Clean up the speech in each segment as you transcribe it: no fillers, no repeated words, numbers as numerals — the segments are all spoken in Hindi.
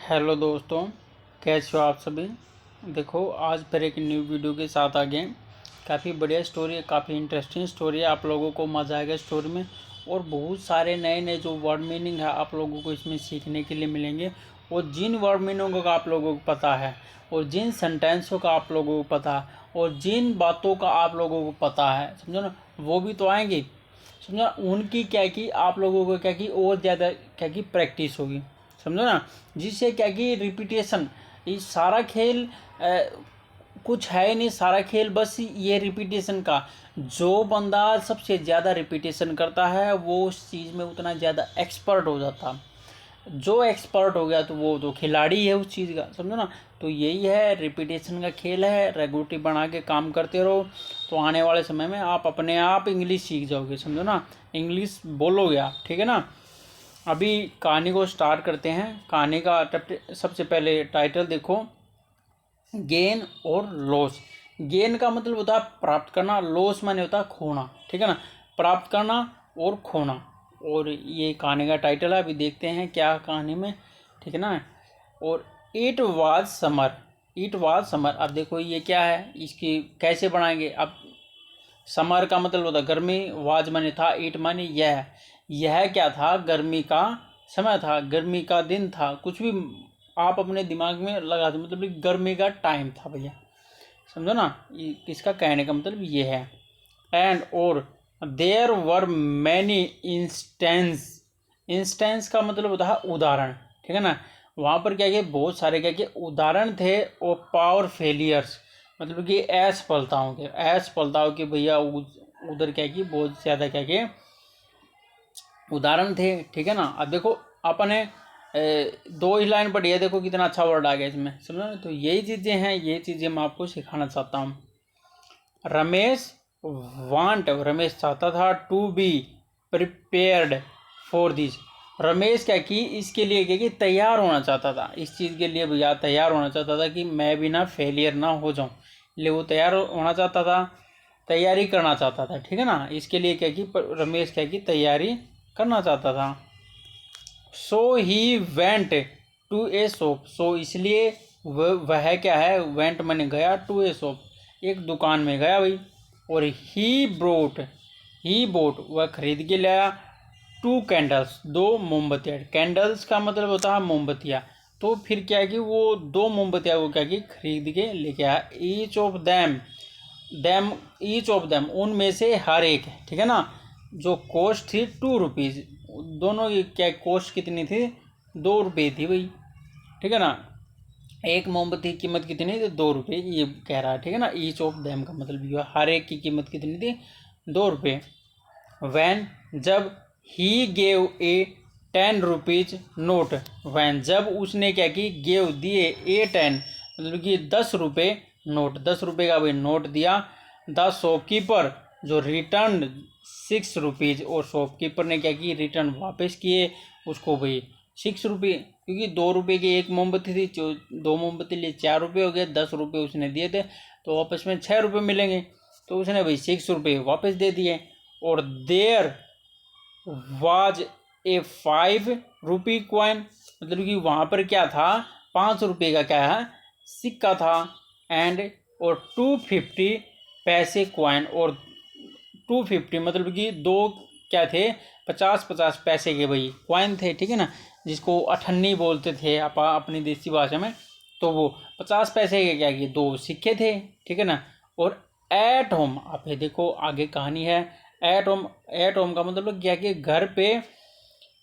हेलो दोस्तों, कैसे हो आप सभी। देखो, आज फिर एक न्यू वीडियो के साथ आ गए। काफ़ी बढ़िया स्टोरी है, काफ़ी इंटरेस्टिंग स्टोरी है। आप लोगों को मज़ा आएगा स्टोरी में, और बहुत सारे नए नए जो वर्ड मीनिंग है आप लोगों को इसमें सीखने के लिए मिलेंगे। और जिन वर्ड मीनिंगों का आप लोगों को पता है, और जिन सेंटेंसों का आप लोगों को पता है, और जिन बातों का आप लोगों को पता है, समझो ना, वो भी तो आएंगी। समझो ना, उनकी क्या की आप लोगों को क्या की और ज़्यादा क्या की प्रैक्टिस होगी। समझो ना, जिससे क्या कि रिपीटेशन, ये सारा खेल कुछ है ही नहीं। सारा खेल बस ये रिपीटेशन का। जो बंदा सबसे ज़्यादा रिपीटेशन करता है वो उस चीज़ में उतना ज़्यादा एक्सपर्ट हो जाता। जो एक्सपर्ट हो गया तो वो तो खिलाड़ी है उस चीज़ का। समझो ना, तो यही है, रिपीटेशन का खेल है। रेगुलरिटी बना के काम करते रहो तो आने वाले समय में आप अपने आप इंग्लिश सीख जाओगे। समझो ना, इंग्लिश बोलोगे आप, ठीक है ना। अभी कहानी को स्टार्ट करते हैं। कहानी का सबसे पहले टाइटल देखो, गेन और लॉस। गेन का मतलब होता है प्राप्त करना, लॉस माने होता है खोना, ठीक है ना। प्राप्त करना और खोना, और ये कहानी का टाइटल है। अभी देखते हैं क्या कहानी में, ठीक है ना। और it was summer, it was summer. अब देखो ये क्या है, इसकी कैसे बनाएंगे। अब समर का मतलब होता गर्मी, वाज माने था, ईट माने यह क्या था, गर्मी का समय था, गर्मी का दिन था, कुछ भी आप अपने दिमाग में लगा दो, मतलब गर्मी का टाइम था भैया। समझो ना, इसका कहने का मतलब ये है। एंड और there were many instance, instance का मतलब होता है उदाहरण, ठीक है ना। वहाँ पर क्या किया, बहुत सारे क्या किए उदाहरण थे। और पावर फेलियर्स मतलब कि असफलताओं के, असफलताओं के भैया उधर क्या की बहुत ज़्यादा क्या किए उदाहरण थे, ठीक है ना। अब देखो अपने दो ही लाइन पढ़ी है, देखो कितना अच्छा वर्ड आ गया इसमें। समझो ना, तो यही चीज़ें हैं, ये चीज़ें मैं आपको सिखाना चाहता हूँ। रमेश चाहता था to be prepared for this. Ramesh क्या की इसके लिए क्या कि तैयार होना चाहता था, इस चीज़ के लिए भैया तैयार होना चाहता था कि मैं भी ना फेलियर ना हो जाऊं। इसलिए वो तैयार होना चाहता था, तैयारी करना चाहता था, ठीक है ना। इसके लिए क्या कि रमेश क्या की तैयारी करना चाहता था। So he went to a shop, so इसलिए वह क्या है, वेंट मैंने गया, टू ए शॉप एक दुकान में गया भाई। और ही बोट वह खरीद के लाया, टू कैंडल्स दो मोमबत्तियाँ। कैंडल्स का मतलब होता है मोमबत्तियाँ। तो फिर क्या है कि वो दो मोमबत्तियाँ को क्या कि खरीद के लेके आया। ईच ऑफ देम उनमें से हर एक, ठीक है ना। जो कॉस्ट थी ₹2, दोनों की क्या कॉस्ट कितनी थी, ₹2 थी भाई, ठीक है ना। एक मोमबत्ती की कीमत कितनी थी, ₹2 ये कह रहा है, ठीक है ना। ईच ऑफ देम का मतलब ये हर एक की कीमत कितनी थी, ₹2। वैन जब ही गेव ए ₹10 नोट, वैन जब उसने क्या की गेव दिए A10 मतलब कि ₹10 नोट, ₹10 का भाई नोट दिया। द शॉपकीपर जो रिटर्न ₹6, और शॉपकीपर ने क्या की रिटर्न वापस किए उसको भाई ₹6, क्योंकि ₹2 की एक मोमबत्ती थी, जो दो मोमबत्ती लिए ₹4 हो गए, ₹10 उसने दिए थे, तो वापस में ₹6 मिलेंगे। तो उसने भाई ₹6 वापस दे दिए। और देयर वाज ए ₹5 कॉइन मतलब कि वहाँ पर क्या था, ₹5 का क्या है सिक्का था। एंड और 250 पैसे कॉइन, और 250 मतलब कि दो क्या थे, 50-50 पैसे के भाई कॉइन थे, ठीक है ना। जिसको अठन्नी बोलते थे अपनी देसी भाषा में। तो वो 50 पैसे के क्या किए दो सिक्के थे, ठीक है ना। और एट होम, आप ये देखो आगे कहानी है। एट होम का मतलब क्या कि घर पे,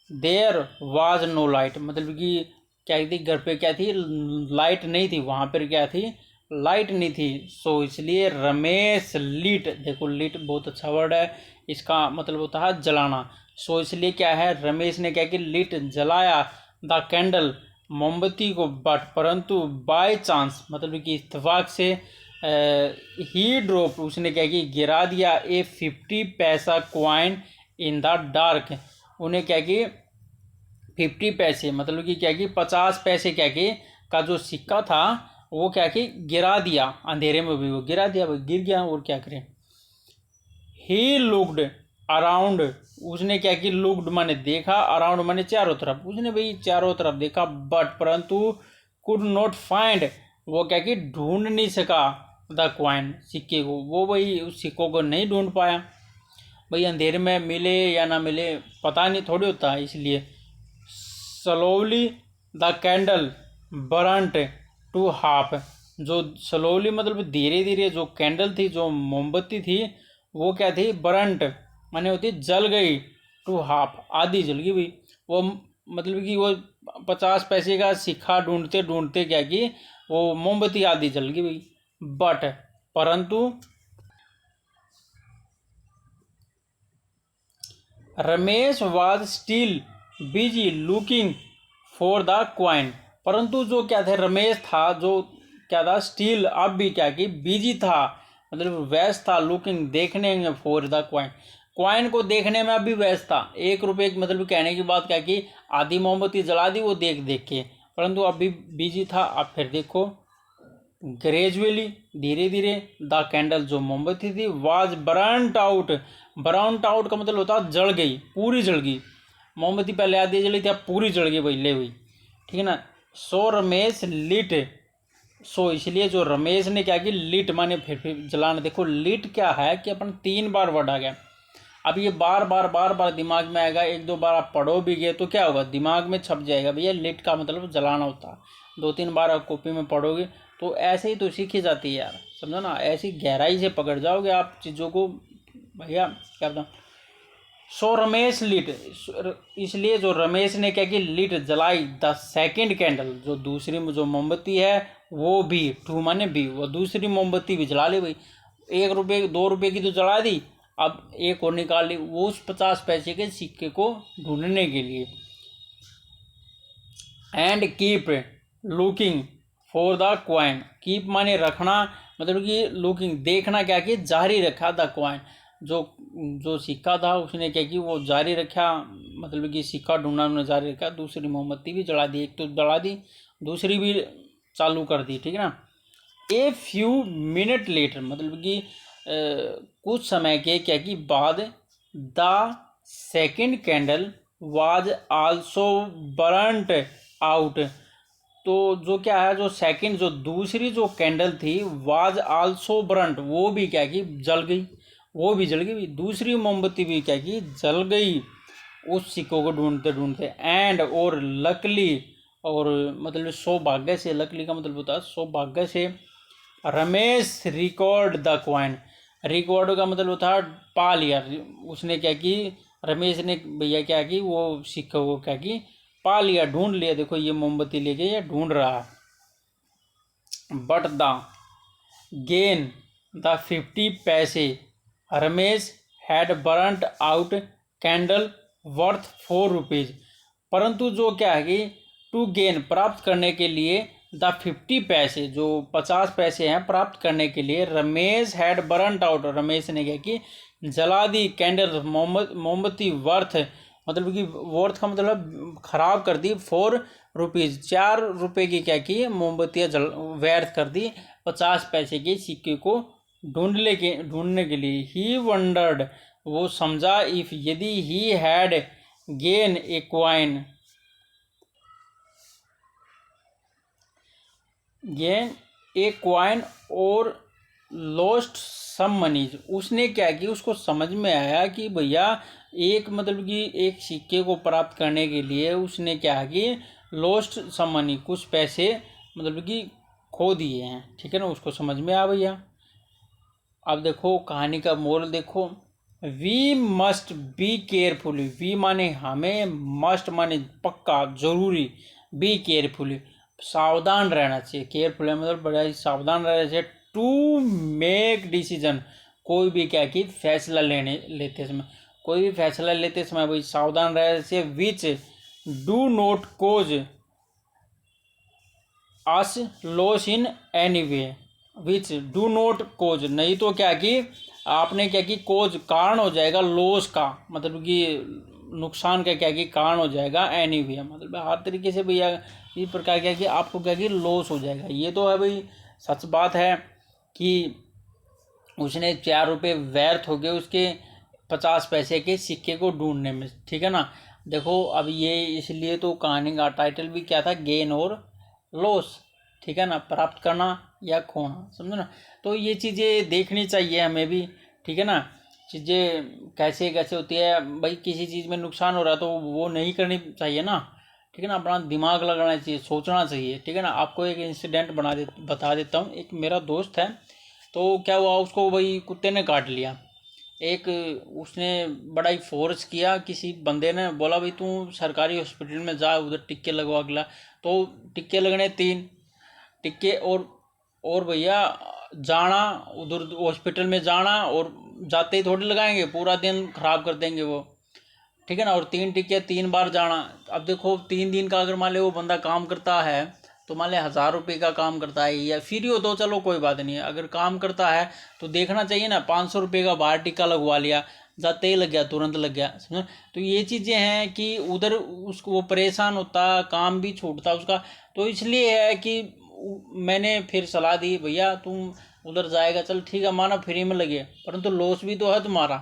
देयर वाज नो लाइट मतलब कि क्या थी, घर पे क्या थी, लाइट नहीं थी, वहाँ पर क्या थी, लाइट नहीं थी। सो इसलिए रमेश लिट, देखो लिट बहुत अच्छा वर्ड है, इसका मतलब होता है जलाना। सो इसलिए क्या है, रमेश ने क्या कि लिट जलाया, द कैंडल मोमबत्ती को, बट परंतु बाय चांस मतलब कि इत्तेफाक से, ही ड्रॉप उसने क्या कि गिरा दिया ए 50 पैसा क्वाइन इन द डार्क। उन्हें क्या कि 50 पैसे मतलब कि क्या कि 50 पैसे क्या कि का जो सिक्का था वो क्या कि गिरा दिया, अंधेरे में भी वो गिरा दिया, वो गिर गया, और क्या करें। ही लुक्ड अराउंड, उसने क्या कि लुक्ड माने देखा, अराउंड माने चारों तरफ, उसने भाई चारों तरफ देखा, बट परंतु कुड नॉट फाइंड, वो क्या कि ढूंढ नहीं सका द क्वाइन, सिक्के को, वो भाई उस सिक्कों को नहीं ढूंढ पाया। भाई अंधेरे में मिले या ना मिले पता नहीं थोड़ी होता है, इसलिए slowly the candle burnt to half, जो स्लोली मतलब धीरे धीरे जो कैंडल थी, जो मोमबत्ती थी, वो क्या थी, बरंट माने होती जल गई, टू हाफ आधी जल गई भाई। वो मतलब कि वो 50 पैसे का सिक्का ढूंढते ढूंढते क्या कि वो मोमबत्ती आधी जल गई भाई। बट परंतु Ramesh was still busy looking for the coin, परंतु जो क्या थे, रमेश था जो क्या था, स्टिल अब भी क्या कि बिजी था, मतलब व्यस्त था, लुकिंग देखने में, फॉर द क्वाइन, क्वाइन को देखने में अभी व्यस्त था। 1 रुपये की मतलब कहने की बात क्या कि आधी मोमबत्ती जला दी वो देख देख के, परंतु अभी बिजी था। अब फिर देखो, ग्रेजुअली धीरे धीरे द कैंडल जो मोमबत्ती थी, was burnt out, burnt out का मतलब होता है जल गई, पूरी जल गई। मोमबत्ती पहले आधी जली थी, अब पूरी जल गई भाई, ले हुई, ठीक है ना। सो रमेश लिट, सो इसलिए जो रमेश ने क्या कि लिट माने फिर जलाना। देखो लिट क्या है कि अपन 3 बार वर्ड आ गया, अब ये बार बार दिमाग में आएगा, 1-2 बार आप पढ़ो भी गए तो क्या होगा, दिमाग में छप जाएगा भैया, लिट का मतलब जलाना होता है। 2-3 बार आप कॉपी में पढ़ोगे तो ऐसे ही तो सीखी जाती है यार, समझो ना, ऐसी गहराई से पकड़ जाओगे आप चीज़ों को भैया, क्या बताऊँ। सो रमेश लिट, इसलिए जो रमेश ने क्या कि लिट जलाई द सेकंड कैंडल, जो दूसरी जो मोमबत्ती है वो भी, टू माने भी, वो दूसरी मोमबत्ती भी जला ली भाई। 1 रुपये 2 रुपये की तो जला दी, अब एक और निकाल ली, वो उस 50 पैसे के सिक्के को ढूंढने के लिए। And keep looking for the coin, keep माने रखना, मतलब कि लुकिंग देखना, क्या कि जारी रखा द क्वाइन, जो जो सिक्का था उसने क्या कि वो जारी रखा, मतलब कि सिक्का ढूंढना उन्होंने जारी रखा। दूसरी मोमबत्ती भी जला दी, एक तो जला दी, दूसरी भी चालू कर दी, ठीक है ना। ए फ्यू मिनट लेटर, मतलब कि कुछ समय के क्या कि बाद, the second candle was also burnt out, तो जो क्या है, जो सेकंड जो दूसरी जो कैंडल थी, वाज आल्सो बर्नट, वो भी क्या कि जल गई, वो भी जल गई, दूसरी मोमबत्ती भी क्या कि जल गई उस सिक्कों को ढूंढते ढूंढते। एंड और लकली, और मतलब सौभाग्य से, लकली का मतलब होता है सौभाग्य से, Ramesh record the coin, record का मतलब होता है पा लिया, उसने क्या कि रमेश ने भैया क्या कि वो सिक्कों को क्या कि पा लिया, ढूंढ लिया। देखो ये मोमबत्ती लेके ये ढूंढ रहा। बट द गेन द 50 पैसे Ramesh had burnt out candle worth 4 rupees, परंतु जो क्या है कि टू गेन प्राप्त करने के लिए, द 50 पैसे जो 50 पैसे हैं प्राप्त करने के लिए, Ramesh had burnt out, Ramesh ने क्या कि जला दी, कैंडल मोमबत्ती वर्थ, मतलब कि वर्थ का मतलब खराब कर दी, 4 रुपीज 4 रुपये की क्या की मोमबत्तियाँ जल व्यर्थ कर दी 50 पैसे के सिक्के को ढूंढने के लिए। ही वंडर्ड, वो समझा, इफ यदि he had gain A coin, gain A coin और लॉस्ट सम मनीज, उसने क्या कि उसको समझ में आया कि भैया एक मतलब कि एक सिक्के को प्राप्त करने के लिए उसने क्या कि लॉस्ट सम मनी, कुछ पैसे मतलब कि खो दिए हैं, ठीक है ना, उसको समझ में आ भैया। अब देखो कहानी का मोरल देखो, we must be carefully, we माने हमें, मस्ट माने पक्का जरूरी, बी केयरफुली सावधान रहना चाहिए, केयरफुल मतलब बड़ा ही सावधान रहना चाहिए, टू मेक डिसीजन, कोई भी क्या कि फैसला लेते समय, कोई भी फैसला लेते समय भाई सावधान रहना चाहिए। Which do not cause us loss in any way, which do not cause, नहीं तो क्या कि आपने क्या कि कोज कारण हो जाएगा, लॉस का मतलब कि नुकसान का क्या कि कारण हो जाएगा, एनी वे मतलब हर तरीके से भैया इस प्रकार क्या कि आपको क्या कि लॉस हो जाएगा। ये तो है भाई सच बात है कि उसने 4 रुपये व्यर्थ हो गए उसके, 50 पैसे के सिक्के को ढूंढने में, ठीक है ना। देखो अब ये इसलिए तो कहानी का टाइटल भी क्या था, गेन और लॉस, ठीक है ना, प्राप्त करना या खोना, समझो ना। तो ये चीज़ें देखनी चाहिए हमें भी, ठीक है ना। चीज़ें कैसे कैसे होती है भाई, किसी चीज़ में नुकसान हो रहा है तो वो नहीं करनी चाहिए ना, ठीक है ना। अपना दिमाग लगाना चाहिए, सोचना चाहिए, ठीक है ना। आपको एक इंसिडेंट बता देता हूँ। एक मेरा दोस्त है, तो क्या हुआ, उसको वही कुत्ते ने काट लिया। एक उसने बड़ा ही फोर्स किया, किसी बंदे ने बोला भाई तू सरकारी हॉस्पिटल में जा, उधर टिक्के लगवा के ला। तो टिक्के लगने 3 टिक्के, और भैया जाना उधर हॉस्पिटल में जाना, और जाते ही थोड़ी लगाएंगे, पूरा दिन खराब कर देंगे वो, ठीक है ना। और 3 टिक्के 3 बार जाना। अब देखो 3 दिन का अगर मान लो वो बंदा काम करता है, तो मान लिया 1000 रुपये का काम करता है, या फ्री हो तो चलो कोई बात नहीं है, अगर काम करता है तो देखना चाहिए ना। 500 रुपये का बाहर टिक्का लगवा लिया, जाते ही लग गया, तुरंत लग गया, समझो। तो ये चीज़ें हैं कि उधर उसको वो परेशान होता, काम भी छूटता उसका। तो इसलिए है कि मैंने फिर सलाह दी, भैया तुम उधर जाएगा चल ठीक है, माना फ्री में लगे, परंतु लॉस भी तो है तुम्हारा।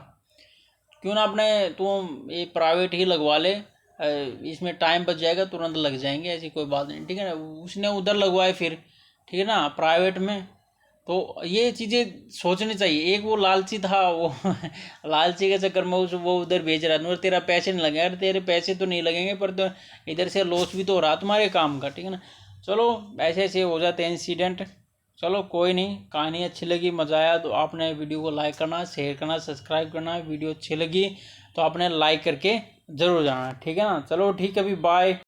क्यों ना अपने तुम ये प्राइवेट ही लगवा ले, इसमें टाइम बच जाएगा, तुरंत लग जाएंगे, ऐसी कोई बात नहीं, ठीक है ना। उसने उधर लगवाए फिर, ठीक है ना, प्राइवेट में। तो ये चीज़ें सोचनी चाहिए। एक वो लालची था, वो लालची के चक्कर में वो उधर भेज रहा है, तेरा पैसे नहीं लगे, अरे तेरे पैसे तो नहीं लगेंगे, पर तो इधर से लॉस भी तो हो रहा तुम्हारे काम का, ठीक है ना। चलो ऐसे ऐसे हो जाते हैं इंसिडेंट। चलो कोई नहीं, कहानी अच्छी लगी, मज़ा आया तो आपने वीडियो को लाइक करना, शेयर करना, सब्सक्राइब करना। वीडियो अच्छी लगी तो आपने लाइक करके ज़रूर जाना, ठीक है ना। चलो ठीक है, अभी बाय।